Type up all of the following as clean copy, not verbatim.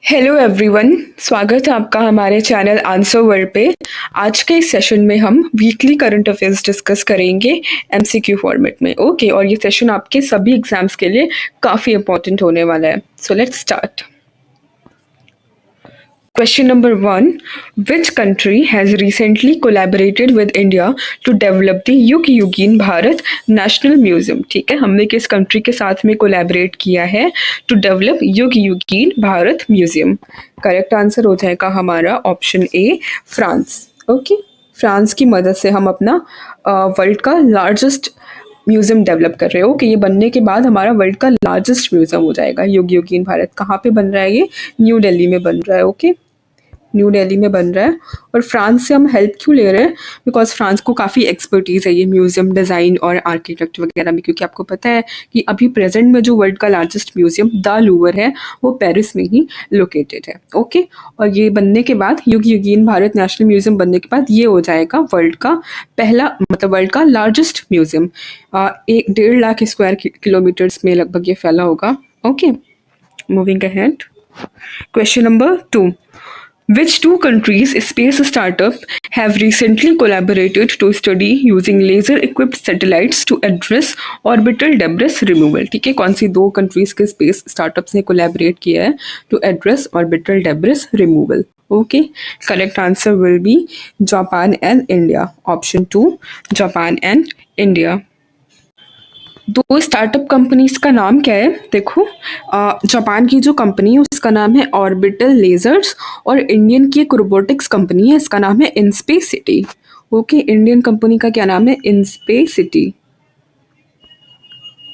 Hello everyone, स्वागत है आपका हमारे चैनल आंसर वर्ल्ड पे। आज के इस सेशन में हम वीकली करंट अफेयर्स डिस्कस करेंगे एमसीक्यू फॉर्मेट में। ओके, और ये सेशन आपके सभी एग्जाम्स के लिए काफ़ी इंपॉर्टेंट होने वाला है। So let's start. Question number 1. Which country has recently collaborated with India to develop the युग युगीन भारत नेशनल म्यूजियम? ठीक है, हमने किस कंट्री के साथ में कोलैबोरेट किया है टू डेवलप युग युगीन भारत म्यूजियम? करेक्ट आंसर हो जाएगा हमारा option A, France. Okay, France की मदद से हम अपना वर्ल्ड का लार्जेस्ट म्यूजियम डेवलप कर रहे हो। ओके, ये बनने के बाद हमारा वर्ल्ड का लार्जेस्ट म्यूजियम हो जाएगा युग युगीन भारत। कहाँ पे बन रहा है ये? न्यू दिल्ली में बन रहा है। ओके, न्यू दिल्ली में बन रहा है। और फ्रांस से हम हेल्प क्यों ले रहे हैं? बिकॉज फ्रांस को काफ़ी एक्सपर्टीज़ है ये म्यूज़ियम डिज़ाइन और आर्किटेक्ट वगैरह में, क्योंकि आपको पता है कि अभी प्रेजेंट में जो वर्ल्ड का लार्जेस्ट म्यूज़ियम द लूवर है वो पेरिस में ही लोकेटेड है। ओके, और ये बनने के बाद युग युगीन भारत नेशनल म्यूज़ियम बनने के बाद ये हो जाएगा वर्ल्ड का पहला, मतलब वर्ल्ड का largest museum. 1.5 lakh square kilometres में लगभग ये फैला होगा। Okay, moving ahead. Question number 2. Which two countries' space startup have recently collaborated to study using laser-equipped satellites to address orbital debris removal? ठीक है, कौन सी दो कंट्रीज के स्पेस स्टार्टअप्स ने कोलैबोरेट किया है to address orbital debris removal? Okay, correct answer will be Japan and India. Option 2, Japan and India. दो startup companies का नाम क्या है? देखो, जापान की जो कंपनी है उसका नाम है ऑर्बिटल लेजर्स, और इंडियन की एक रोबोटिक्स कंपनी है, इसका नाम है इनस्पेस सिटी। ओके, इंडियन कंपनी का क्या नाम है? इनस्पेस सिटी।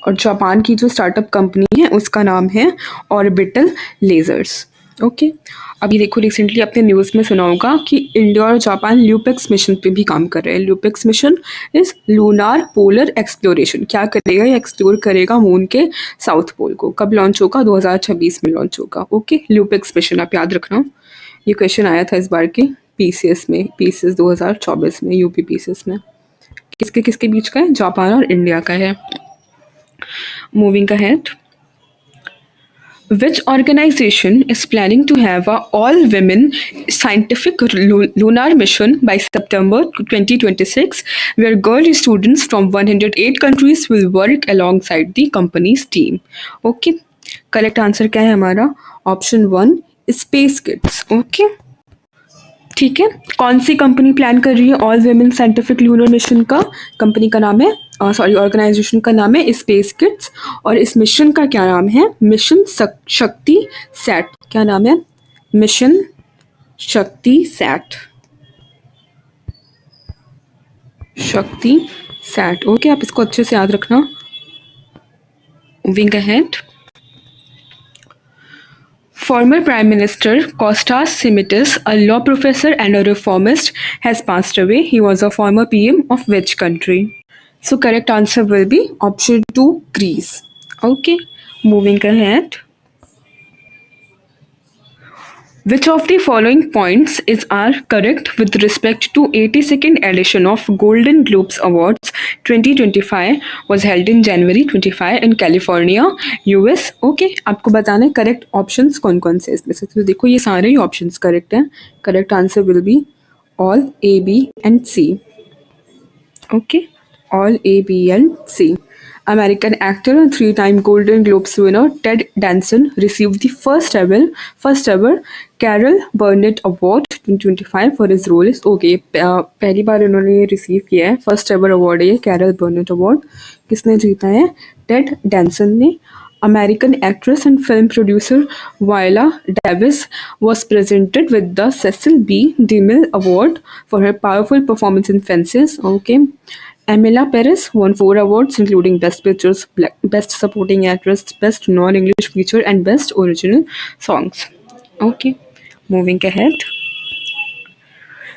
और जापान की जो स्टार्टअप कंपनी है उसका नाम है ऑर्बिटल लेजर्स। ओके, अभी देखो रिसेंटली आपने न्यूज़ में सुना होगा कि इंडिया और जापान ल्यूपेक्स मिशन पे भी काम कर रहे हैं। LUPEX mission is lunar polar exploration. क्या करेगा? ये एक्सप्लोर करेगा मून के साउथ पोल को। कब लॉन्च होगा? 2026 में लॉन्च होगा। ओके, ल्यूपेक्स मिशन आप याद रखना। ये क्वेश्चन आया था इस बार के पीसीएस में, पीसीएस 2024 में, यूपी पीसीएस में। किसके किसके बीच का है? जापान और इंडिया का है। Moving ahead. Which organization is planning to have a all-women scientific lunar mission by September 2026, where girl students from 108 countries will work alongside the company's team? Okay, correct answer क्या है हमारा? Option 1, Space Kids. Okay, ठीक है, कौन सी company plan कर रही है all women scientific lunar mission का? कंपनी का नाम है, ऑर्गेनाइजेशन का नाम है स्पेस किड्स, और इस मिशन का क्या नाम है? मिशन शक्ति सैट। क्या नाम है? मिशन शक्ति सैट। शक्ति सैट। ओके, आप इसको अच्छे से याद रखना। Moving ahead. Former Prime Minister Kostas Simitis, a law professor and a reformist, has passed away. He was a former PM of which country? So correct answer will be option 2, Greece. Okay, moving ahead. Which of the following points are correct with respect to 82nd edition of Golden Globes Awards 2025 was held in January 25 in California, US? Okay, आपको बताना है correct options कौन कौन से इसमें से। तो देखो ये सारे ही ऑप्शंस करेक्ट हैं। Correct answer will be all A, B and C. Okay, all A, B and C. American actor and 3-time Golden Globes winner Ted Danson received the first ever Carol Burnett Award 2025 for his role as okay. पहली बार इन्होंने ये receive किया है, first ever award है ये Carol बर्नेट award. किसने जीता है? टेड डैंसन ने। American actress and film producer Viola Davis was presented with the Cecil B. DeMille Award for her powerful performance in Fences. Okay. Emilia Perez won 4 awards, including Best Pictures, Best Supporting Actress, Best Non-English Feature, and Best Original Songs. Okay, moving ahead.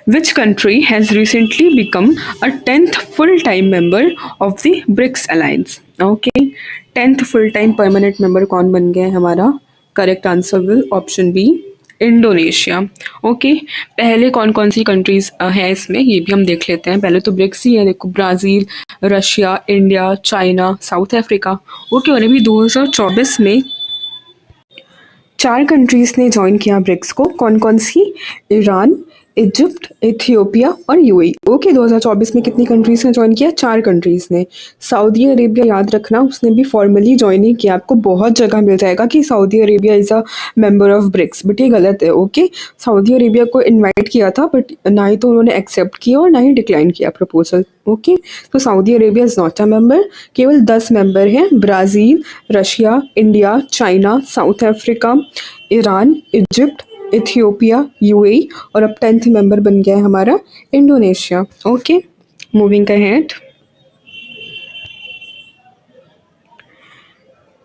Which country has recently become a 10th full-time member of the BRICS Alliance? Okay, 10th full-time permanent member कौन बन गया है हमारा? Correct answer will option B, Indonesia. Okay, पहले कौन कौन सी countries है इसमें ये भी हम देख लेते हैं। पहले तो ब्रिक्स ही है, देखो Brazil, Russia, India, China, south Africa. Okay, और अभी 2024 में 4 कंट्रीज़ ने जॉइन किया ब्रिक्स को, कौन-कौन सी? ईरान, इजिप्ट, इथियोपिया और यूएई। ओके, 2024 में कितनी कंट्रीज़ ने जॉइन किया? 4 कंट्रीज़ ने। सऊदी अरेबिया याद रखना, उसने भी फॉर्मली जॉइन नहीं किया। आपको बहुत जगह मिल जाएगा कि Saudi Arabia is a member of BRICS, but ये गलत है। ओके, सऊदी अरेबिया को इनवाइट किया था, बट ना ही तो उन्होंने एक्सेप्ट किया और ना ही डिक्लाइन किया प्रपोजल। ओके, तो Saudi Arabia is not a member. केवल 10 मेंबर हैं, Brazil, Russia, India, China, south Africa, Iran, Egypt, Ethiopia, UAE और अब 10th मेंबर बन गया है हमारा Indonesia. Okay, moving ahead.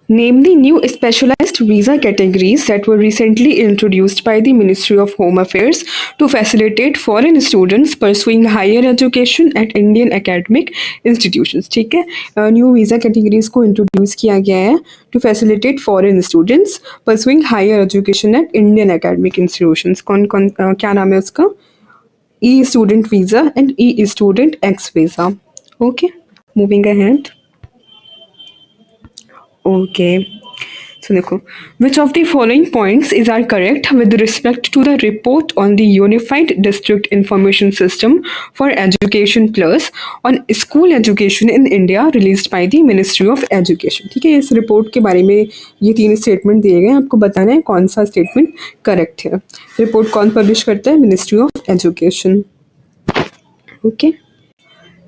Name the new specialized visa categories that were recently introduced by the Ministry of Home Affairs to facilitate foreign students pursuing higher education at Indian academic institutions। ठीक है, new visa categories को introduce किया गया है to facilitate foreign students pursuing higher education at Indian academic institutions. कौन कौन क्या नाम है उसका? E student visa and E student X visa. Okay, moving ahead. Okay, so देखो, which of the following points is are correct with respect to the report on the unified district information system for education plus on school education in India released by the ministry of education. ठीक है, इस report के बारे में ये 3 statement दिए गए, आपको बताना है कौन सा स्टेटमेंट करेक्ट है। रिपोर्ट कौन पब्लिश करता है? Ministry of education. ओके,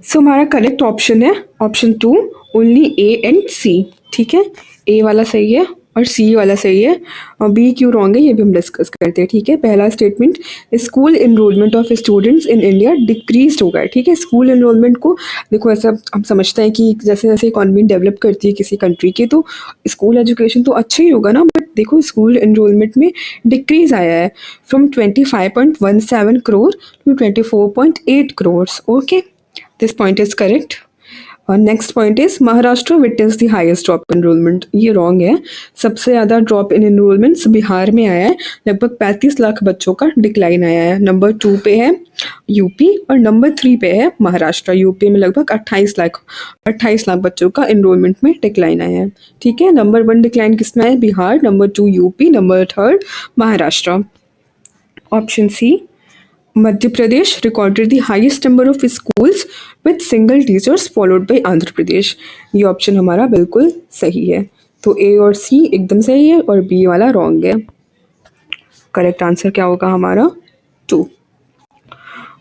सो हमारा करेक्ट ऑप्शन है ऑप्शन 2, ओनली ए एंड सी। ठीक है, ए वाला सही है और सी वाला सही है, और बी क्यों रॉन्ग है ये भी हम डिस्कस करते हैं। ठीक है, पहला statement, school enrolment of students in India decrease होगा है। ठीक है, स्कूल इनरोलमेंट को देखो, ऐसा हम समझते हैं कि जैसे जैसे इकॉनमी डेवलप करती है किसी कंट्री की तो स्कूल एजुकेशन तो अच्छा ही होगा ना, बट देखो स्कूल इनरोलमेंट में डिक्रीज आया है from 25.17 crore to 24.8 crore. Okay, this point is correct. और next point is Maharashtra witness the highest drop in enrolment. ये रॉन्ग है, सबसे ज़्यादा ड्रॉप इन एनरोलमेंट्स बिहार में आया है, लगभग 35 लाख बच्चों का डिक्लाइन आया है। नंबर 2 पे है यूपी और नंबर 3 पे है महाराष्ट्र। यूपी में लगभग 28 लाख बच्चों का एनरोलमेंट में डिक्लाइन आया है। ठीक है, नंबर 1 डिक्लाइन किसमें है? Bihar, number 2 UP, number 3 Maharashtra. Option C, Madhya Pradesh recorded the highest number of schools with single teachers followed by Andhra Pradesh. ये ऑप्शन हमारा बिल्कुल सही है। तो ए और सी एकदम सही है और बी वाला रॉन्ग है। करेक्ट आंसर क्या होगा हमारा? 2।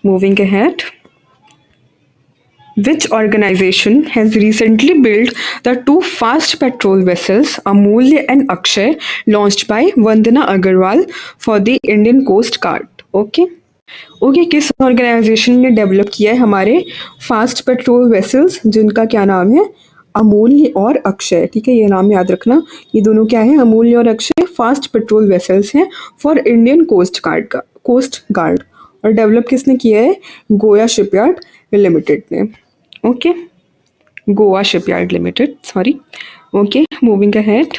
Moving ahead, which organization has recently built the 2 fast petrol vessels Amulya and Akshay launched by Vandana Agarwal for the Indian Coast Guard? Okay, किस ऑर्गेनाइजेशन ने डेवलप किया है हमारे फास्ट पेट्रोल वेसल्स, जिनका क्या नाम है? अमूल्य और अक्षय। ठीक है, ये नाम याद रखना, ये दोनों क्या है? अमूल्य और अक्षय फास्ट पेट्रोल वेसल्स हैं फॉर इंडियन कोस्ट गार्ड। और डेवलप किसने किया है? गोवा शिपयार्ड लिमिटेड ने। Okay, Goa shipyard limited, sorry. Okay, moving ahead,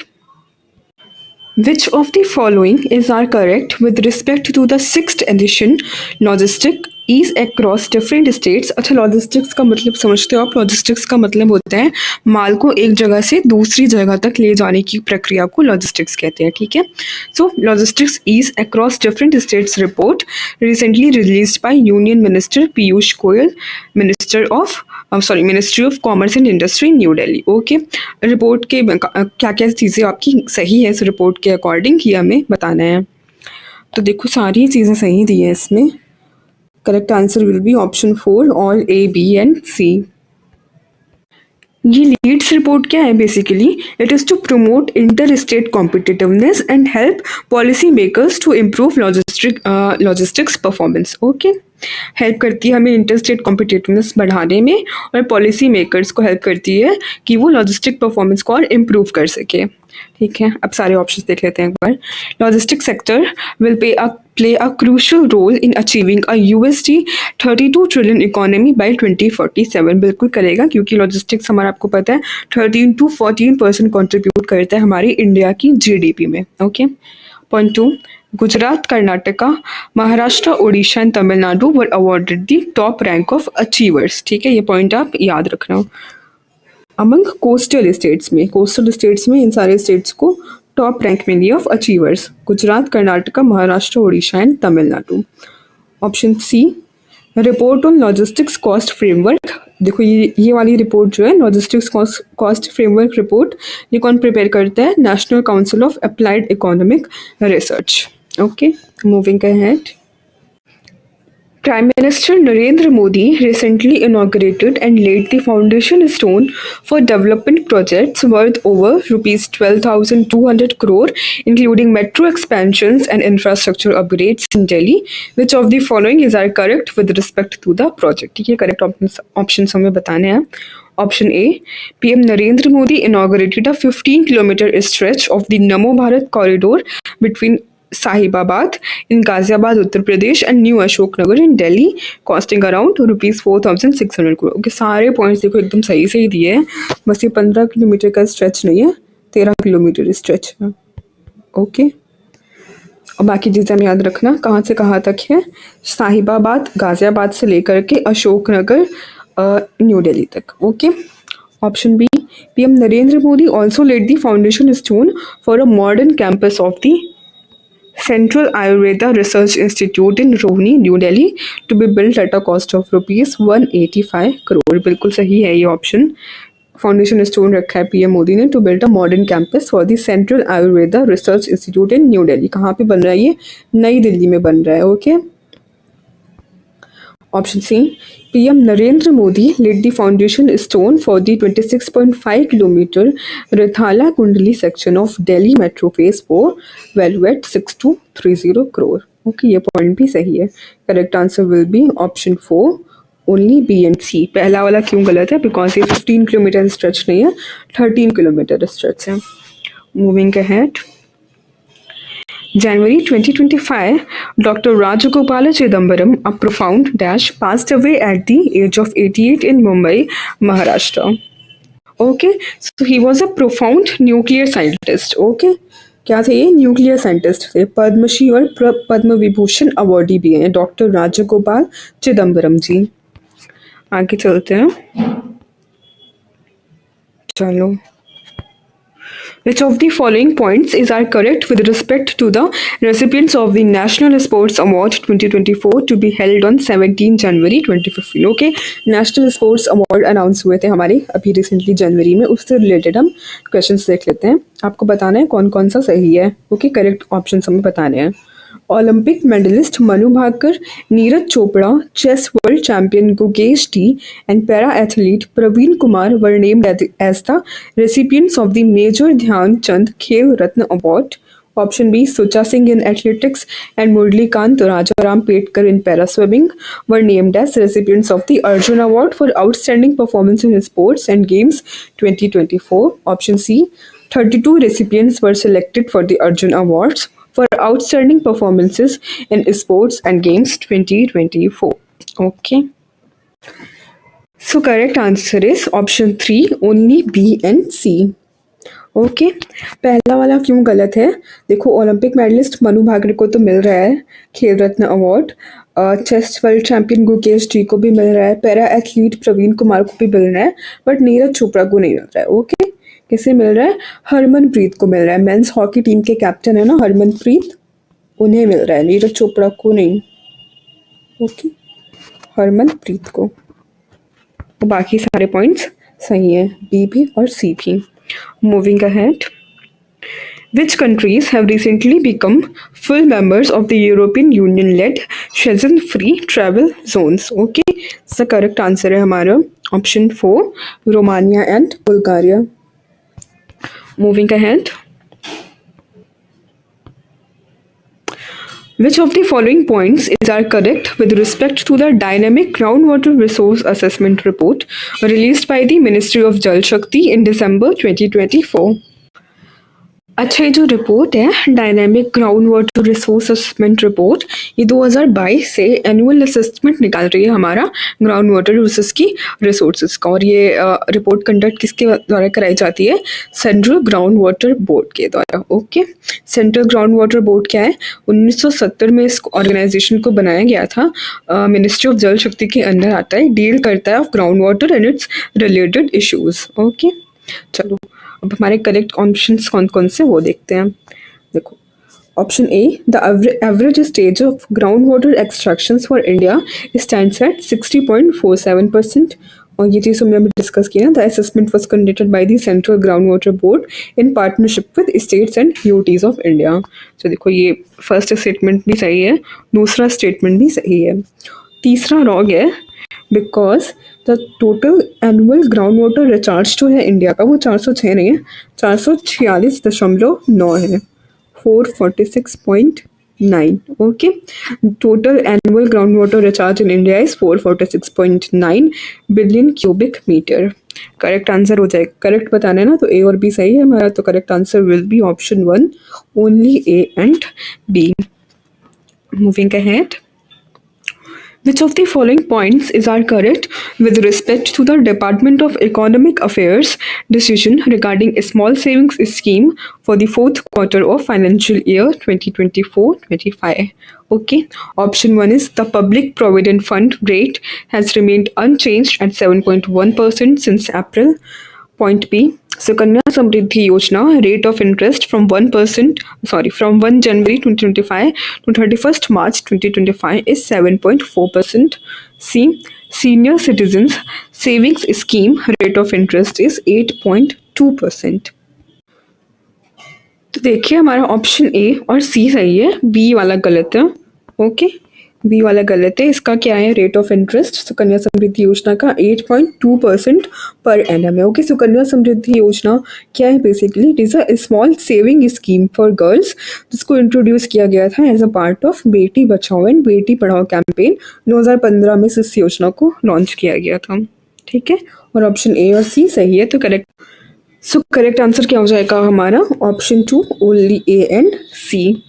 which of the following is are correct with respect to the 6th edition logistic ease across different states? अच्छा, logistics का मतलब समझते हो आप? लॉजिस्टिक्स का मतलब होता है माल को एक जगह से दूसरी जगह तक ले जाने की प्रक्रिया को लॉजिस्टिक्स कहते हैं। ठीक है, so logistics ease across different states report recently released by union minister Piyush Goyal, ministry of commerce and industry, New Delhi. Okay, report के क्या क्या चीज़ें आपकी सही है इस रिपोर्ट के अकॉर्डिंग, ये हमें बताना है। तो देखो, सारी चीज़ें सही दी हैं इसमें। Correct answer will be option 4, all A, B and C. ये लीड्स रिपोर्ट क्या है? Basically it is to promote inter state competitiveness and help policy makers to improve logistics performance. Okay, help करती है हमें इंटर स्टेट कॉम्पिटिटिवनेस बढ़ाने में, और policy makers को हेल्प करती है कि वो लॉजिस्टिक परफॉर्मेंस को और इम्प्रूव कर सके। ठीक है, अब सारे ऑप्शंस देख लेते हैं एक बार। Logistic sector will play a crucial role in achieving a $32 trillion economy by 2047। बिल्कुल करेगा, क्योंकि लॉजिस्टिक्स हमारा आपको पता है 13 to 14% कंट्रीब्यूट करता है हमारी इंडिया की जीडीपी में। Okay, point 2, Gujarat, Karnataka, Maharashtra, Odisha and Tamil Nadu were awarded the top rank of achievers. ठीक है, ये पॉइंट आप याद रखना। अमंग कोस्टल स्टेट्स में इन सारे स्टेट्स को Top rank mainly of achievers: Gujarat, Karnataka, Maharashtra, Odisha and Tamil Nadu. Option C, report on logistics cost framework. देखो ये वाली रिपोर्ट जो है लॉजिस्टिक्स कॉस्ट फ्रेमवर्क रिपोर्ट, ये कौन प्रिपेयर करता है? National council of applied economic research. Okay, moving ahead. Prime Minister Narendra Modi recently inaugurated and laid the foundation stone for development projects worth over rupees 12,200 crore, including metro expansions and infrastructure upgrades in Delhi. Which of the following is correct with respect to the project? ठीक है, correct options हमें बताने हैं. Option A, PM Narendra Modi inaugurated a 15-kilometer stretch of the Namo Bharat corridor between Sahibabad in Ghaziabad, Uttar Pradesh and New Ashoknagar in Delhi, costing around rupees 4,600 crore. Okay, सारे points देखो एकदम सही से ही दिए हैं, बस ये 15 kilometre का स्ट्रेच नहीं है, 13 किलोमीटर स्ट्रेच है. ओके, और बाकी चीज़ें हम याद रखना कहाँ से कहाँ तक है. साहिबाबाद, गाजियाबाद से लेकर के अशोकनगर, न्यू दिल्ली तक. Okay. Option B, PM Narendra Modi also laid the foundation stone for a modern campus of the Central Ayurveda Research Institute in Rohini, New Delhi, to be built at a cost of rupees 185 crore. बिल्कुल सही है ये option. Foundation stone रखा है PM Modi ने to build a modern campus for the Central Ayurveda Research Institute in New Delhi. कहाँ पे बन रहा है ये? नई दिल्ली में बन रहा है. Okay. Option C, PM Narendra Modi laid the foundation stone for the 26.5 kilometer Rithala Kundli section of Delhi Metro Phase 4, value at 6230 crore. Okay, ये पॉइंट भी सही है. Correct answer will be option 4, only B and C. पहला वाला क्यों गलत है? Because ये 15 किलोमीटर स्ट्रेच नहीं है, 13 किलोमीटर स्ट्रेच है. Moving ahead. January 2025, Dr. Rajagopala Chidambaram, a profound dash, passed away at the age of 88 in Mumbai, Maharashtra. Okay, so he was a profound nuclear scientist. Okay, क्या थे ये? Nuclear scientist थे. पद्मश्री और Padma Vibhushan awardee भी हैं doctor Rajagopal Chidambaram जी. आगे चलते हैं. चलो. Which of the following points is correct with respect to the recipients of the National Sports Award 2024 to be held on 17 January 2015? Okay, National Sports Award announce हुए थे हमारे अभी रिसेंटली जनवरी में, उससे रिलेटेड हम क्वेश्चंस देख लेते हैं. आपको बताना है कौन कौन सा सही है. ओके, करेक्ट ऑप्शन हमें बताने हैं. Olympic medalist Manu Bhaker, Neeraj Chopra, chess world champion Gukesh T, and para-athlete Praveen Kumar were named as the recipients of the Major Dhyan Chand Khel Ratna Award. Option B, Sucha Singh in athletics and Murli Kant Rajaram Petkar in para-swimming were named as recipients of the Arjun Award for Outstanding Performance in Sports and Games 2024. Option C, 32 recipients were selected for the Arjun Awards for outstanding performances in sports and games 2024. Okay, so correct answer is option 3, only B and C. Okay, पहला वाला क्यों गलत है? देखो, Olympic medallist Manu Bhaker को तो मिल रहा है Khel Ratna award, chess world champion Gukesh ji को भी मिल रहा है, पैरा एथलीट प्रवीण कुमार को भी मिल रहा है, बट नीरज चोपड़ा को नहीं मिल रहा है. ओके, किसे मिल रहा है? हरमनप्रीत को मिल रहा है. मेंस हॉकी टीम के कैप्टन है ना हरमनप्रीत, उन्हें मिल रहा है, नीरज चोपड़ा को नहीं. ओके, हरमनप्रीत को. तो बाकी सारे पॉइंट्स सही हैं, बी भी और सी भी. Moving ahead. Which countries have recently become full members of the European Union-led Schengen-free travel zones? Okay, so correct answer है हमारा option 4, Romania and Bulgaria. Moving ahead. Which of the following points is correct with respect to the Dynamic Groundwater Resource Assessment Report released by the Ministry of Jal Shakti in December 2024? अच्छा, ये जो report है dynamic ground water resource assessment report, ये 2022 से annual assessment निकाल रही है हमारा ग्राउंड वाटर रिसोर्सेज का. और ये रिपोर्ट कंडक्ट किसके द्वारा कराई जाती है? सेंट्रल ग्राउंड वाटर बोर्ड के द्वारा. Okay, central ground water board क्या है? 1970 में इस ऑर्गेनाइजेशन को बनाया गया था. मिनिस्ट्री ऑफ जल शक्ति के अंदर आता है, डील करता है of ground water and it's related issues. Okay, चलो अब हमारे करेक्ट ऑप्शंस कौन कौन से वो देखते हैं। देखो, option A, the average stage of ground water extractions for India stands eight 60.47%। और ये चीज़ हमने अभी डिस्कस की ना, the assessment was conducted by the central ground water board in partnership with states and UTs of India. तो देखो, ये first statement भी सही है, दूसरा स्टेटमेंट भी सही है, तीसरा रॉन्ग है, because the total annual ground water recharge जो है इंडिया का वो 406 नहीं है, 446.9 है, 446.9। Okay, total annual ground water recharge in India is 446.9 billion cubic metre. Correct answer हो जाएगा, करेक्ट बताना है ना, तो ए और बी सही है हमारा, तो correct answer will be option 1, only A and B. Moving ahead, which of the following points is are correct with respect to the Department of Economic Affairs decision regarding a small savings scheme for the fourth quarter of financial year 2024-25? Okay, option 1 is the Public Provident Fund rate has remained unchanged at 7.1% since April. Point B, Sukanya Samriddhi Yojana rate of interest from 1 January 2025 to 31st March 2025 is 7.4%. C, Senior Citizens Savings Scheme rate of interest is 8.2%. तो देखिए, हमारा option A और सी सही है, B वाला गलत है। Okay, B वाला गलत है। इसका क्या है, rate of interest Sukanya Samriddhi योजना का 8.2% पर एनम है। ओके, सुकन्या समृद्धि योजना क्या है, basically it is a small saving scheme for girls, जिसको इंट्रोड्यूस किया गया था as a part of Beti Bachao and Beti Padhao campaign. 2015 में इस योजना को लॉन्च किया गया था। ठीक है, और ऑप्शन ए और सी सही है, तो करेक्ट आंसर क्या हो जाएगा हमारा, option 2, only A and C.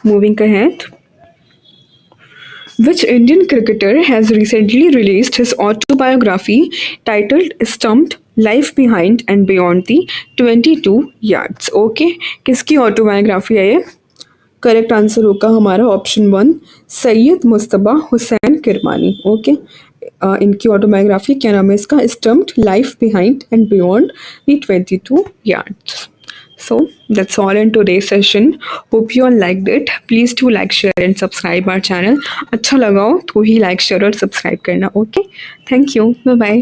Moving ahead, which Indian cricketer has recently released his autobiography titled Stumped, Life Behind and Beyond the 22 Yards? Okay, किसकी ऑटोबायोग्राफी है ये? करेक्ट आंसर होगा हमारा ऑप्शन 1, सैयद मुस्तबा हुसैन किरमानी। ओके, इनकी ऑटोबायोग्राफी क्या नाम है इसका, stumped, life behind and beyond the 22 yards. So that's all in today's session. Hope you all liked it. Please do like, share and subscribe our channel. अच्छा लगा हो तो ही like, share और subscribe करना. Okay. Thank you. Bye bye.